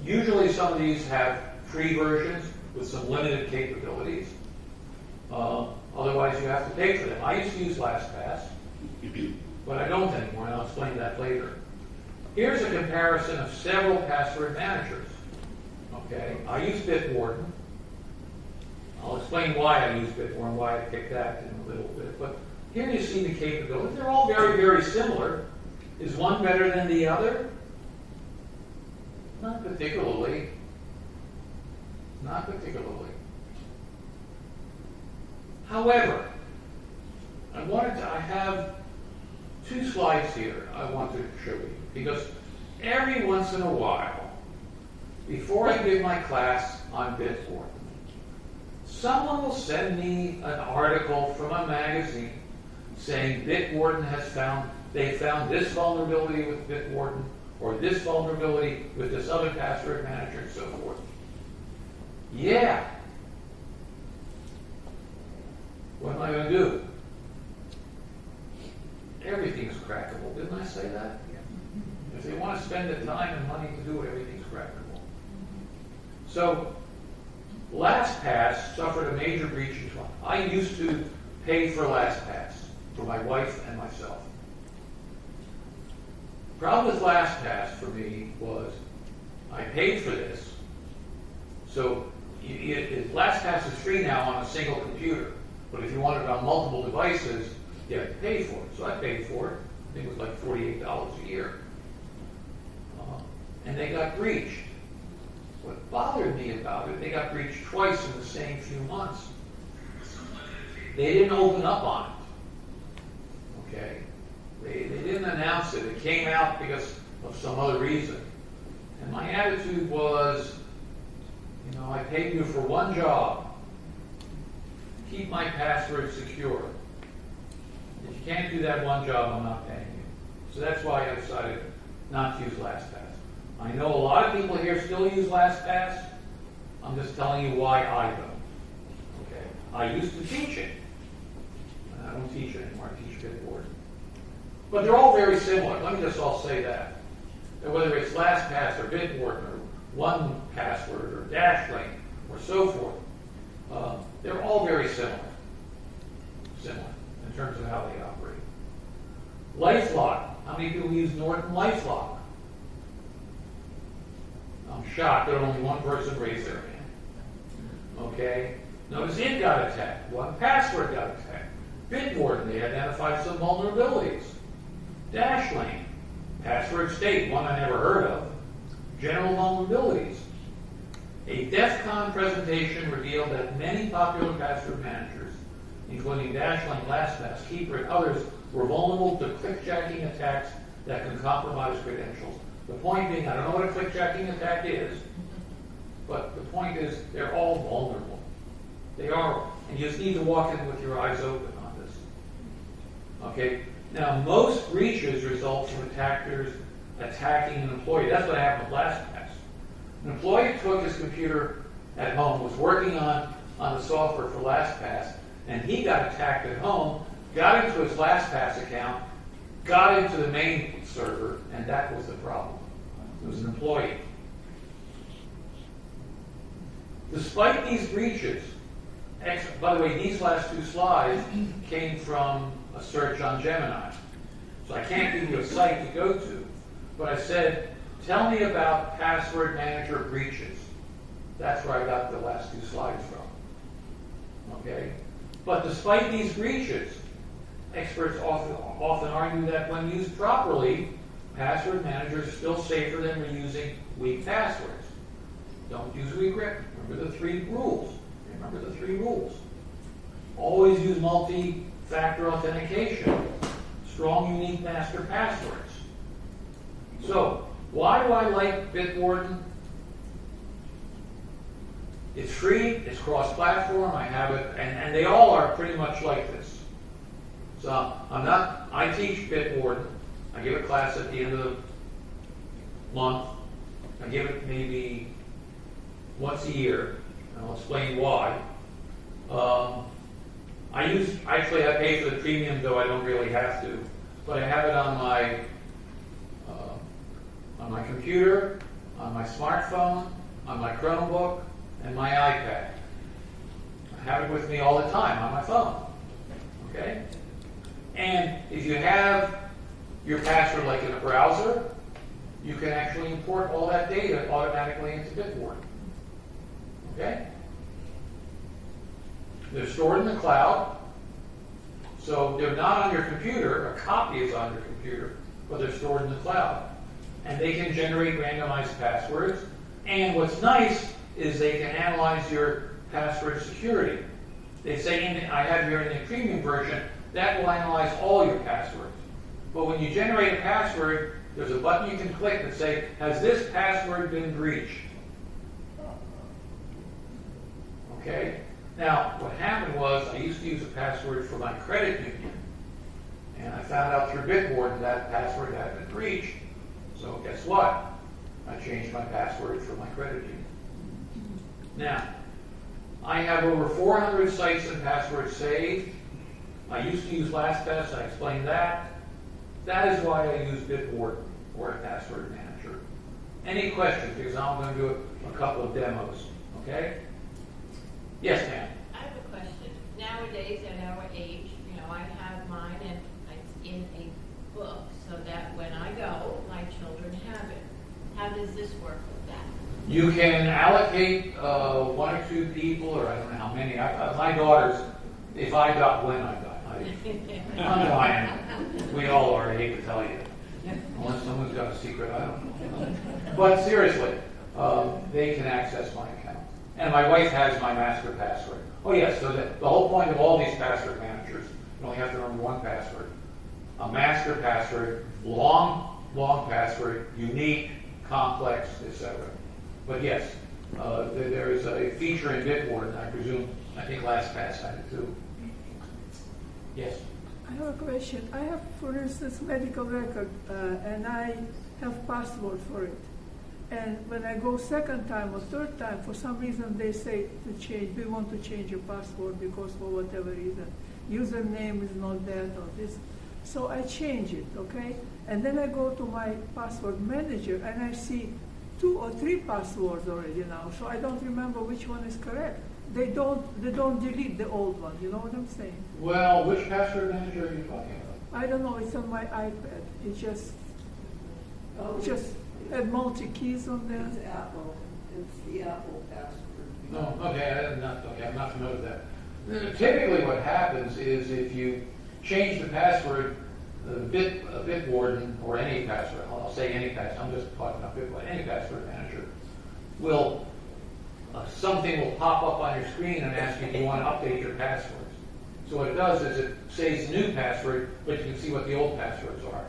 Usually some of these have free versions with some limited capabilities. Otherwise you have to pay for them. I used to use LastPass, but I don't anymore, and I'll explain that later. Here's a comparison of several password managers. Okay, I use Bitwarden. I'll explain why I use Bitwarden, why I picked that in a little bit. But here you see the capability. They're all very, very similar. Is one better than the other? Not particularly. Not particularly. However, I have 2 slides here I want to show you, because every once in a while, before I give my class on Bitwarden, someone will send me an article from a magazine saying Bitwarden they found this vulnerability with Bitwarden, or this vulnerability with this other password manager, and so forth. Yeah. What am I going to do? Everything's crackable. Didn't I say that? If they want to spend suffered a major breach in 20. I used to pay for LastPass for my wife and myself. The problem with LastPass for me was I paid for this, so LastPass is free now on a single computer, but if you want it on multiple devices, you have to pay for it. So I paid for it. I think it was like $48 a year. And they got breached. What bothered me about it, they got breached twice in the same few months. They didn't open up on it. Okay? They didn't announce it. It came out because of some other reason. And my attitude was, you know, I paid you for one job. Keep my password secure. If you can't do that one job, I'm not paying you. So that's why I decided not to use LastPass. I know a lot of people here still use LastPass. I'm just telling you why I don't. Okay? I used to teach it. I don't teach it anymore. I teach Bitboard. But they're all very similar. Let me just all say that. That whether it's LastPass or Bitboard or 1Password or Dashlane or so forth, they're all very similar. Similar in terms of how they operate. LifeLock. How many people use Norton LifeLock? I'm shocked that only one person raised their hand. Okay? Notice it got attacked. 1Password got attacked. Bitboard, they identified some vulnerabilities. Dashlane. Password State, one I never heard of. General vulnerabilities. A DEF CON presentation revealed that many popular password managers, including Dashlane, LastPass, Keeper, and others, were vulnerable to clickjacking attacks that can compromise credentials. The point being, I don't know what a clickjacking attack is, but the point is they're all vulnerable. They are, and you just need to walk in with your eyes open on this. Okay? Now, most breaches result from attackers attacking an employee. That's what happened with LastPass. An employee took his computer at home, was working on the software for LastPass, and he got attacked at home, got into his LastPass account, got into the main server, and that was the problem. It was an employee. Despite these breaches, by the way, these last two slides came from a search on Gemini. So I can't give you a site to go to, but I said, tell me about password manager breaches. That's where I got the last two slides from. Okay? But despite these breaches, experts often argue that when used properly, password managers are still safer than reusing weak passwords. Don't use regret. Remember the three rules. Remember the three rules. Always use multi-factor authentication. Strong, unique master passwords. So, why do I like Bitwarden? It's free, it's cross-platform, I have it, and they all are pretty much like this. So, I teach Bitwarden. I give a class at the end of the month. I give it maybe once a year, and I'll explain why. I pay for the premium, though I don't really have to, but I have it on my computer, on my smartphone, on my Chromebook, and my iPad. I have it with me all the time on my phone. Okay? And if you have your password like in a browser, you can actually import all that data automatically into Bitwarden. Okay? They're stored in the cloud, so they're not on your computer. A copy is on your computer, but they're stored in the cloud. And they can generate randomized passwords. And what's nice is they can analyze your password security. They say, I have here in the premium version, that will analyze all your passwords. But when you generate a password, there's a button you can click that says, has this password been breached? Okay? Now, what happened was, I used to use a password for my credit union. And I found out through Bitwarden that password had been breached. So guess what? I changed my password for my credit union. Now, I have over 400 sites and passwords saved. I used to use LastPass, I explained that. That is why I use Bitwarden or a password manager. Any questions? Because I'm going to do a couple of demos. Okay? Yes, ma'am. You can allocate one or two people, or I don't know how many. My daughters, if I die, when I die, I'm dying. We all are, I hate to tell you. Unless someone's got a secret, I don't know. But seriously, they can access my account. And my wife has my master password. Oh yes, so the whole point of all these password managers, you only have to remember one password. A master password, long password, unique, complex, etc. But yes, there is a feature in Bitwarden, I presume, I think LastPass had it too. Yes? I have a question. I have, for instance, medical record, and I have password for it. And when I go second time or third time, for some reason they say to change, we want to change your password because for whatever reason, username is not that or this. So I change it, okay? And then I go to my password manager and I see 2 or 3 passwords already now, so I don't remember which one is correct. They don't delete the old one, you know what I'm saying? Well, which password manager are you talking about? I don't know, it's on my iPad. It just had multi-keys on there. It's Apple. It's the Apple password. No, okay, I'm not familiar with that. Typically what happens is if you change the password, Bitwarden, or any password, I'll say any password, I'm just talking about Bitwarden, any password manager, will, something will pop up on your screen and ask you if you want to update your passwords. So what it does is it saves new password, but you can see what the old passwords are.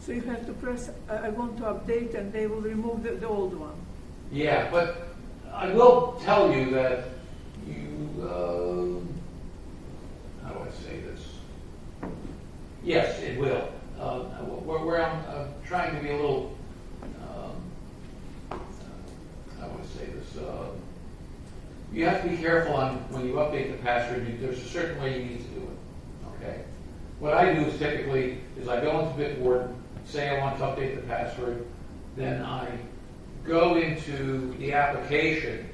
So you have to press, I want to update, and they will remove the old one. Yeah, but I will tell you that you, how do I say this? Yes, it will. Where I'm trying to be a little, how do I say this? You have to be careful on when you update the password. There's a certain way you need to do it. Okay. What I do is typically I go into Bitwarden, say I want to update the password, then I go into the application,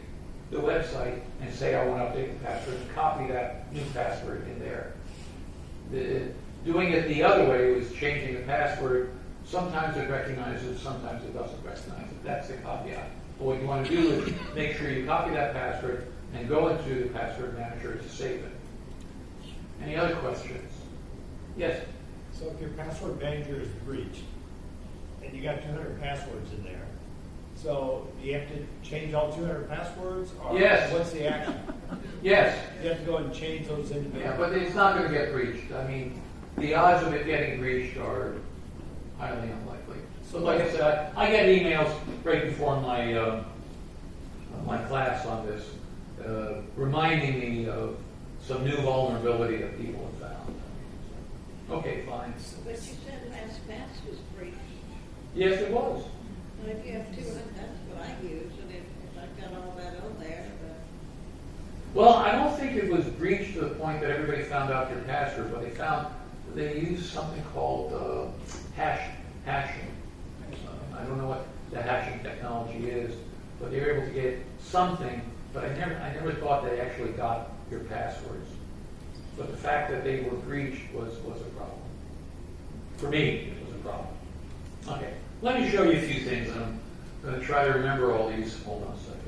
the website, and say I want to update the password, and copy that new password in there. Doing it the other way was changing the password. Sometimes it recognizes it, sometimes it doesn't recognize it. That's the caveat. But what you want to do is make sure you copy that password and go into the password manager to save it. Any other questions? Yes? So if your password manager is breached, and you got 200 passwords in there, so do you have to change all 200 passwords? Or Yes. What's the action? Yes. You have to go and change those individually. Yeah, but it's not going to get breached. I mean, the odds of it getting breached are highly unlikely. So like I said, I get emails right before my my class on this, reminding me of some new vulnerability that people have found. Okay, fine. But you said LastPass was free. Yes, it was. Well, if you have 200, that's what I use, and if I've got all that on there, Well, I don't think it was breached to the point that everybody found out your password, but they used something called hashing. I don't know what the hashing technology is, but they were able to get something, but I never thought they actually got your passwords. But the fact that they were breached was a problem. For me, it was a problem. Okay, let me show you a few things, and I'm going to try to remember all these. Hold on a second.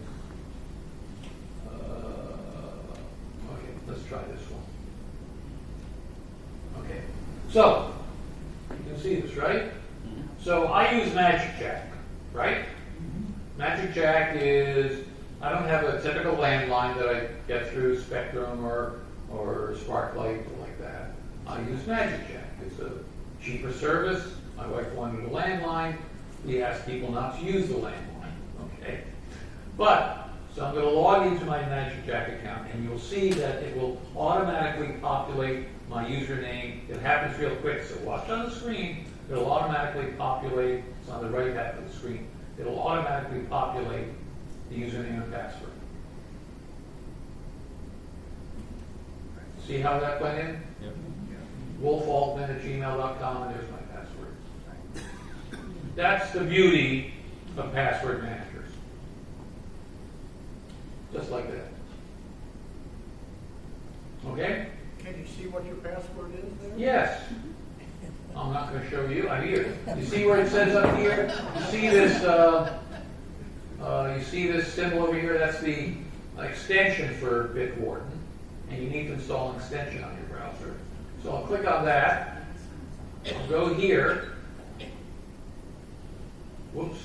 Okay, let's try this one. Okay, so you can see this, right? So I use Magic Jack, right? Magic Jack is, I don't have a typical landline that I get through Spectrum or Sparklight or like that. I use Magic Jack. It's a cheaper service. My wife wanted a landline. We asked people not to use the landline, okay? But, so I'm going to log into my Magic Jack account, and you'll see that it will automatically populate my username. It happens real quick, so watch on the screen. It'll automatically populate, it's on the right half of the screen, it'll automatically populate the username and password. See how that went in? Yep. wolfaltman@gmail.com, and there's my password. That's the beauty of password managers. Just like that. Okay? Can you see what your password is there? Yes. I'm not going to show you. I'm here. You see where it says up here? You see this You see this symbol over here? That's the extension for Bitwarden, and you need to install an extension on your browser. So I'll click on that. I'll go here. Whoops.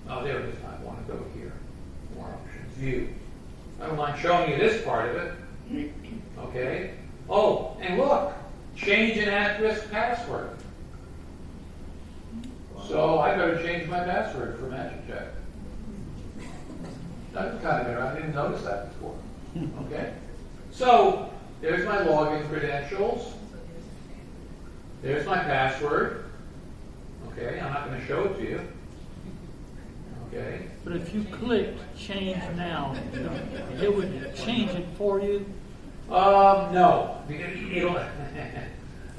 Oh, there it is. I want to go here. More options. View. I don't mind showing you this part of it. Okay. Oh, and look. Change an at-risk password. So I better change my password for MagicCheck. That's kind of interesting. I didn't notice that before. Okay. So there's my login credentials. There's my password. Okay. I'm not going to show it to you. Okay. But if you clicked change now, it would change it for you. No.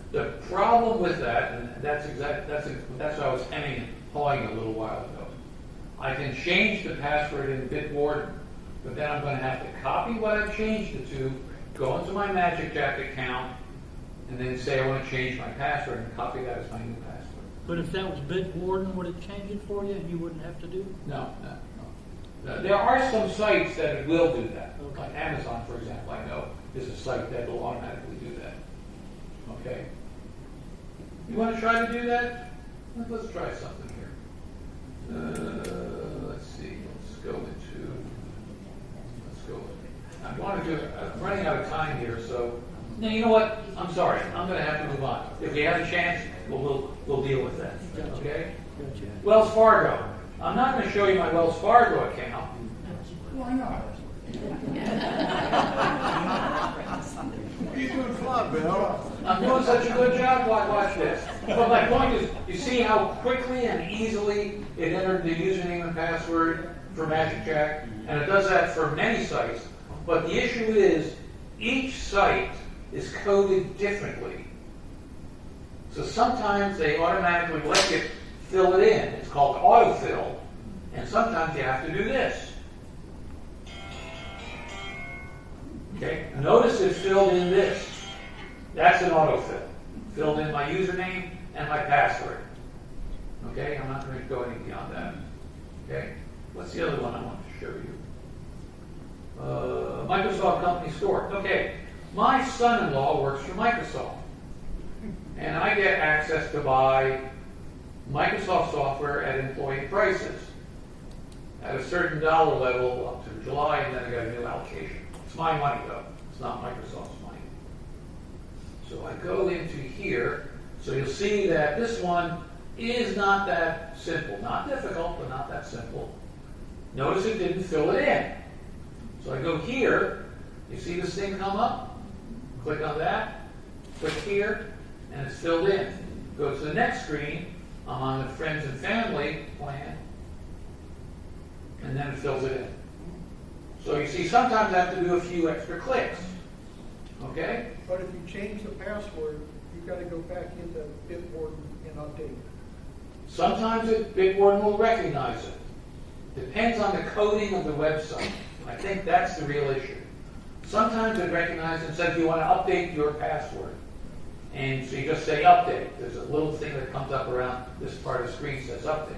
The problem with that, and that's what I was hemming and hawing a little while ago. I can change the password in Bitwarden, but then I'm going to have to copy what I've changed it to, go into my MagicJack account, and then say I want to change my password and copy that as my new password. But if that was Bitwarden, would it change it for you and you wouldn't have to do it? No. There are some sites that will do that. Okay. Like Amazon, for example, I know is a site that will automatically do that. Okay? You want to try to do that? Let's try something here. Let's see. Let's go. I want to do. I'm running out of time here, so. No, you know what? I'm sorry. I'm going to have to move on. If we have a chance, we'll deal with that. Okay? Wells Fargo. I'm not going to show you my Wells Fargo account. Why not? You're doing fine, Bill. I'm doing such a good job. Watch this. But my point is, you see how quickly and easily it entered the username and password for MagicJack, and it does that for many sites. But the issue is, each site is coded differently. So sometimes they automatically let you fill it in. It's called autofill. And sometimes you have to do this. Okay? Notice it filled in this. That's an autofill. Filled in my username and my password. Okay? I'm not going to go any beyond that. Okay? What's the other one I want to show you? Microsoft Company Store. Okay. My son-in-law works for Microsoft. And I get access to buy Microsoft software at employee prices at a certain dollar level up to July, and then I got a new allocation. It's my money, though. It's not Microsoft's money. So I go into here. So you'll see that this one is not that simple. Not difficult, but not that simple. Notice it didn't fill it in. So I go here. You see this thing come up? Click on that. Click here. And it's filled in. Go to the next screen. I'm on the friends and family plan. And then it fills it in. So you see, sometimes I have to do a few extra clicks. Okay? But if you change the password, you've got to go back into Bitwarden and update it. Sometimes Bitwarden will recognize it. Depends on the coding of the website. I think that's the real issue. Sometimes it recognizes and says you want to update your password. And so you just say update. There's a little thing that comes up around this part of the screen that says update.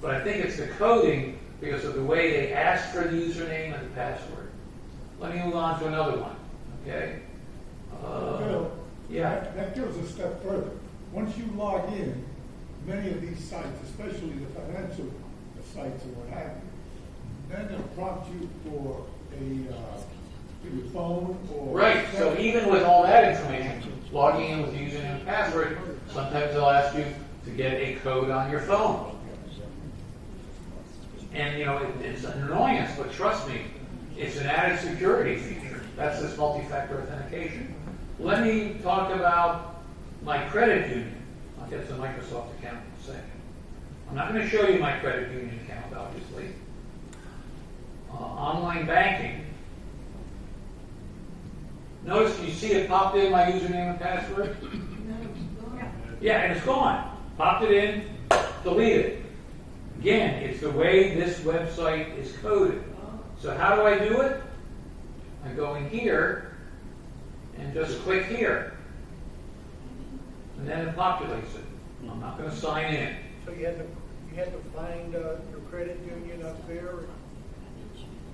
But I think it's the coding because of the way they ask for the username and the password. Let me move on to another one. Okay? Bill, yeah. that goes a step further. Once you log in, many of these sites, especially the financial sites or what have you, then they'll prompt you for your phone or... Right, so even with all that information, logging in with the username and password, sometimes they'll ask you to get a code on your phone. And, you know, it's an annoyance, but trust me, it's an added security feature. That's this multi-factor authentication. Let me talk about my credit union. I'll get to the Microsoft account in a second. I'm not going to show you my credit union account, obviously. Online banking. Notice, you see it popped in my username and password? Yeah, and it's gone. Popped it in, deleted it. Again, it's the way this website is coded. So how do I do it? I go in here and just click here. And then it populates it. I'm not going to sign in. So you had You had to find your credit union up there,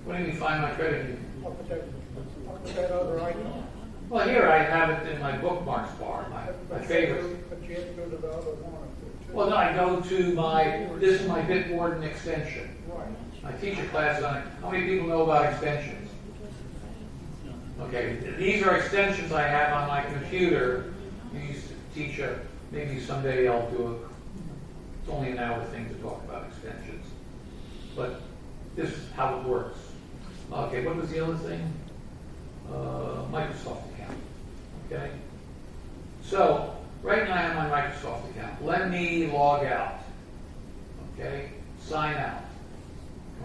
What do you mean find my credit union? up at that other icon. Well, here I have it in my bookmarks bar, my favorites. But you had to go to the other one up there too. Well, no, I go to this is my Bitwarden extension. Right. I teach a class on it. How many people know about extensions? Okay, these are extensions I have on my computer. These teach maybe someday I'll do it's only an hour thing to talk about extensions. But this is how it works. Okay, what was the other thing? Microsoft account. Okay? So, right now I have my Microsoft account. Let me log out. Okay? Sign out.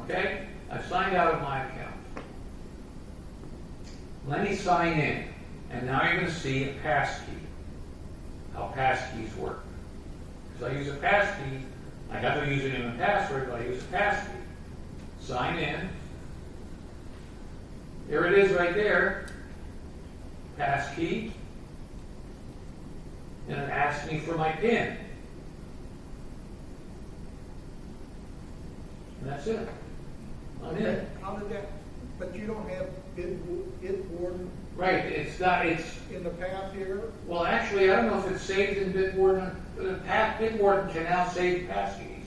Okay? I've signed out of my account. Let me sign in. And now you're going to see a passkey. How passkeys work. Because I use a passkey, I have a username and password, but I use a passkey. Sign in. There it is right there. Passkey. And it asks me for my PIN. And that's it. I'm in. How did that, but you don't have Bitwarden Right, it's not, it's, in the path here? well, actually, I don't know if it's saved in Bitwarden. Bitwarden can now save passkeys.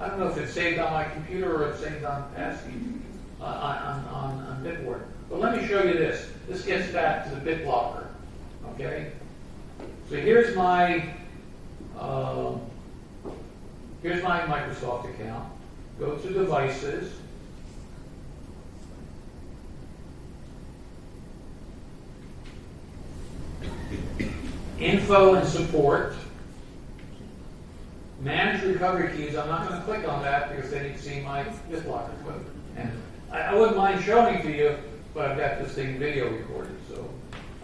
I don't know if it's saved on my computer or it's saved on passkeys on Bitwarden. But let me show you this. This gets back to the BitLocker. Okay? So here's my Microsoft account. Go to Devices. Info and Support. Manage Recovery Keys. I'm not going to click on that because then you'd see my BitLocker code. And I wouldn't mind showing it to you, but I've got this thing video recorded, so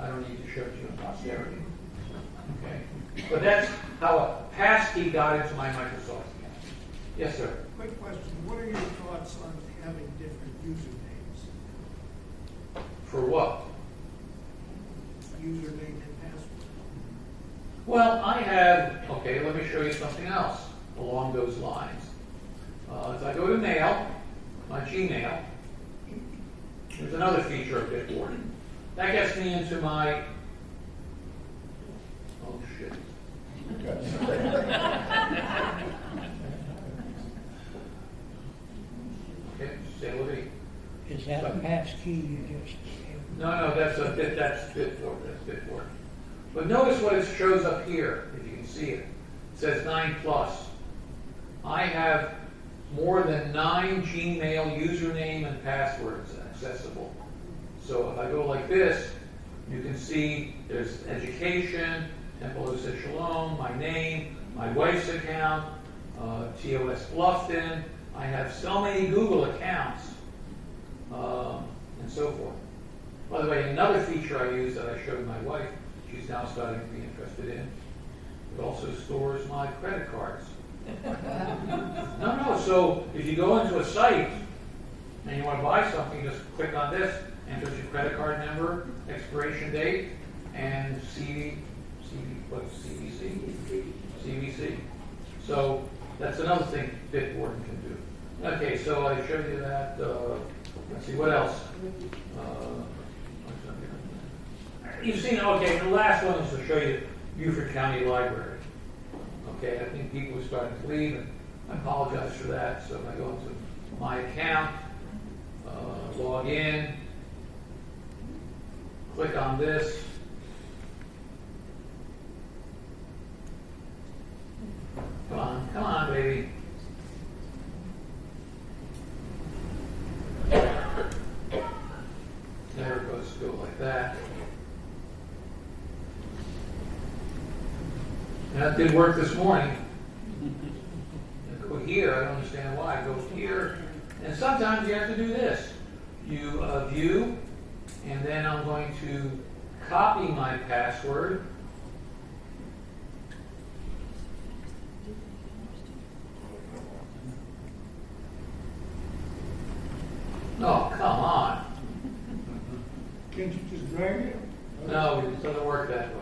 I don't need to show it to you in posterity. Okay? But that's how a passkey got into my Microsoft account. Yes, sir. Quick question, what are your thoughts on having different usernames? For what? Username and password? Well, I have, okay, let me show you something else along those lines. As I go to Mail, my Gmail, there's another feature of Bitwarden. That gets me into my, oh shit. Okay, say what it is. Is that a passkey you just? No, that's Bitwarden. That's Bitwarden. But notice what it shows up here, if you can see it. It says 9+. I have more than 9 Gmail username and passwords accessible. So if I go like this, you can see there's education, Temple Osage Shalom, my name, my wife's account, TOS Bluffton. I have so many Google accounts, and so forth. By the way, another feature I use that I showed my wife, she's now starting to be interested in, it also stores my credit cards. No, so if you go into a site and you want to buy something, just click on this, enter your credit card number, expiration date, and CVC. So that's another thing Bitwarden can do. Okay, so I showed you that. Let's see, what else? You've seen, okay, the last one is to show you Beaufort County Library. Okay, I think people are starting to leave, and I apologize for that. So if I go into my account, log in, click on this. Come on, baby. There it goes, go like that. And that did work this morning. Go here, I don't understand why. Go here, and sometimes you have to do this. You view, and then I'm going to copy my password. Oh, come on. Can't you just drag it? No, it doesn't work that way.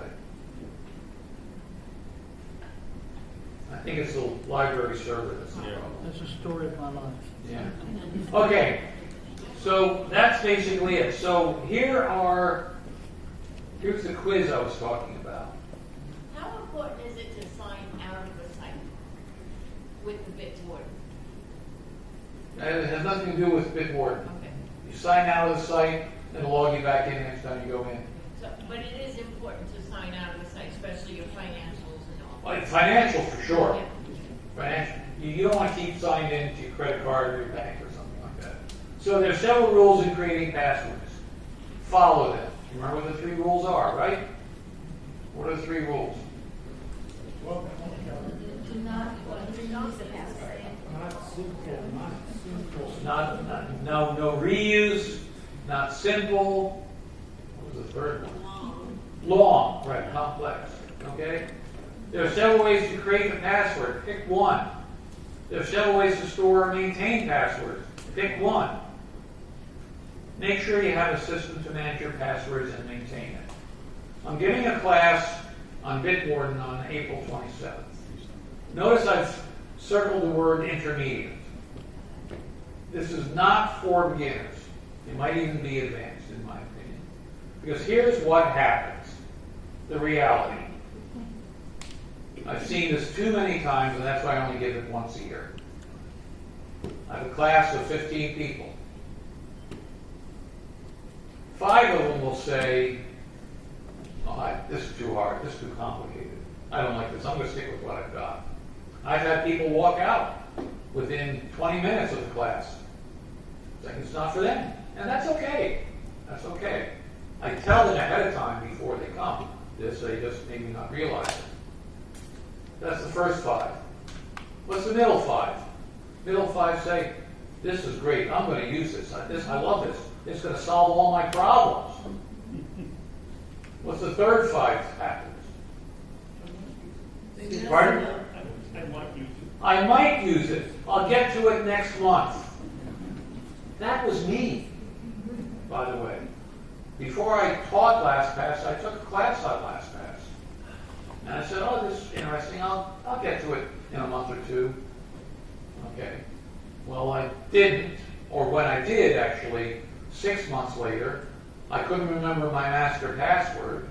I think it's a library server, that's not a Yeah. problem. That's the story of my life. Yeah. Okay, so that's basically it. So here's the quiz I was talking about. How important is it to sign out of the site with the Bitwarden? And it has nothing to do with Bitwarden. Okay. You sign out of the site and log you back in next time you go in. So, but it is important to sign out of the site, especially your financials and all. Like financial for sure. Yeah. Financial. You don't want to keep signed in to your credit card or your bank or something like that. So there's several rules in creating passwords. Follow them. You remember what the 3 rules are, right? What are the 3 rules? Do not use the password. No reuse, not simple. What was the third one? Long, right, complex. Okay? There are several ways to create a password. Pick one. There are several ways to store or maintain passwords. Pick one. Make sure you have a system to manage your passwords and maintain it. I'm giving a class on Bitwarden on April 27th. Notice I've circled the word intermediate. This is not for beginners. It might even be advanced, in my opinion. Because here's what happens. The reality. I've seen this too many times, and that's why I only give it once a year. I have a class of 15 people. 5 of them will say, oh, this is too hard, this is too complicated. I don't like this, I'm going to stick with what I've got. I've had people walk out within 20 minutes of the class. It's like it's not for them. And that's okay. That's okay. I tell them ahead of time before they come. This, they just maybe not realize it. That's the first 5. What's the middle 5? Middle 5 say, this is great, I'm going to use this. I love this. It's going to solve all my problems. What's the third 5 happens? Pardon? I might use it. I'll get to it next month. That was me, by the way. Before I taught LastPass, I took a class on LastPass. And I said, oh, this is interesting. I'll get to it in a month or 2. Okay. Well, I didn't. Or when I did, actually, 6 months later, I couldn't remember my master password.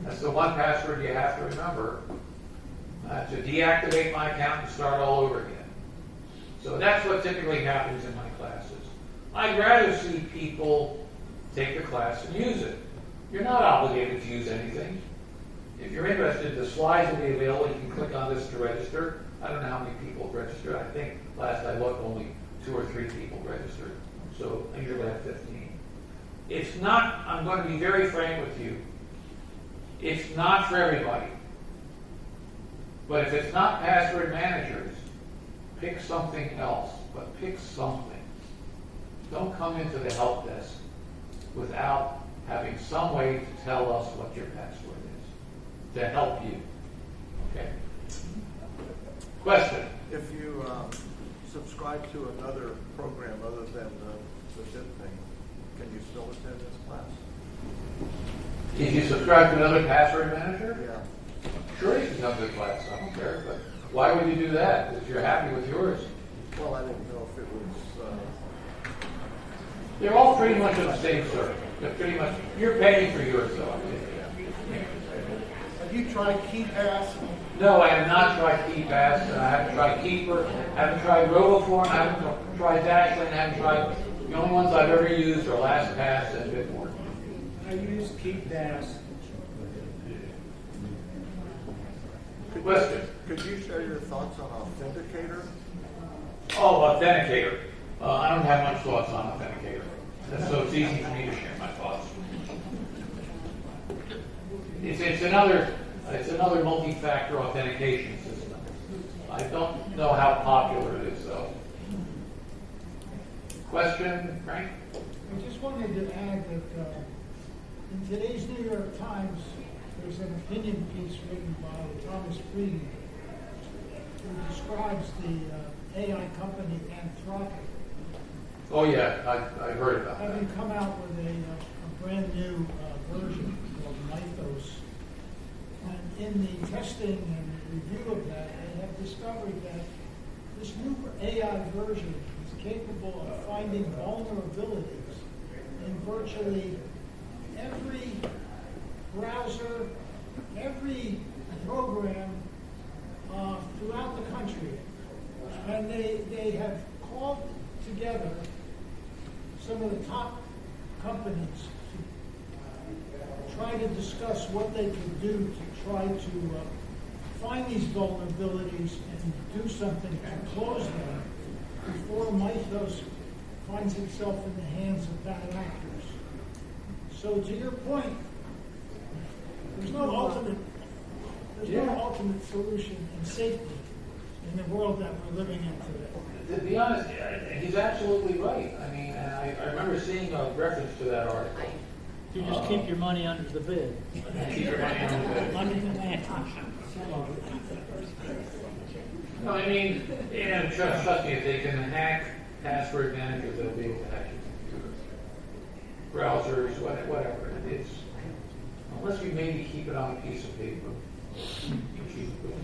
That's the one password you have to remember. To deactivate my account and start all over again. So that's what typically happens in my classes. I'd rather see people take the class and use it. You're not obligated to use anything. If you're interested, the slides will be available. You can click on this to register. I don't know how many people registered. I think last I looked, only 2 or 3 people registered. So I usually have 15. It's not, I'm going to be very frank with you, it's not for everybody. But if it's not password managers, pick something else, but pick something. Don't come into the help desk without having some way to tell us what your password is, to help you. Okay? Question? If you subscribe to another program other than the zip thing, can you still attend this class? If you subscribe to another password manager? Yeah. Sure, you can come to the class. I don't care. But why would you do that if you're happy with yours? Well, I didn't know if it was... They're all pretty much the same service. They're pretty much, you're paying for yours, though. Have you tried KeyPass? No, I have not tried KeyPass, and I haven't tried Keeper, I haven't tried Roboform, I haven't tried Dashlane, I haven't tried, the only ones I've ever used are LastPass and Bitwarden. I use KeyPass. Question? Could you share your thoughts on Authenticator? Oh, Authenticator. I don't have much thoughts on Authenticator. So it's easy for me to share my thoughts. It's another multi-factor authentication system. I don't know how popular it is, though. Question, Frank? I just wanted to add that in today's New York Times, there's an opinion piece written by Thomas Frieden who describes the AI company Anthropic. Oh yeah, I heard about that. Having come out with a brand new version called Mythos. And in the testing and review of that and have discovered that this new AI version is capable of finding vulnerabilities in virtually every browser, every program throughout the country. And they have called together some of the top companies to try to discuss what they can do to try to find these vulnerabilities and do something to close them before Mythos finds itself in the hands of bad actors. So to your point, there's no ultimate solution in safety in the world that we're living in today. To be honest, he's absolutely right. I mean, and I remember seeing a reference to that article. You just keep your money under the bed. Keep your money under the bed. Under the mattress. No, I mean, and trust me, if they can hack password managers, they'll be able to hack your computer. Browsers, whatever it is. Unless you maybe keep it on a piece of paper. You keep it with you.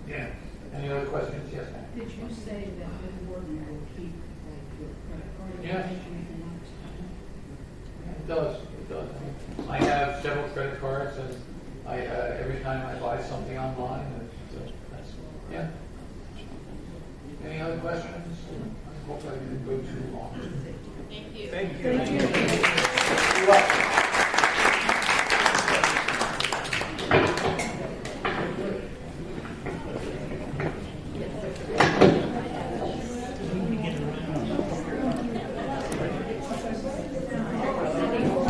Yeah. Any other questions? Yes, ma'am. Did you say that Bitwarden will keep your credit card Yes. information? It does. It does. I have several credit cards, and every time I buy something online, yeah. Any other questions? I hope I didn't go too long. Thank you. Thank you. You're welcome.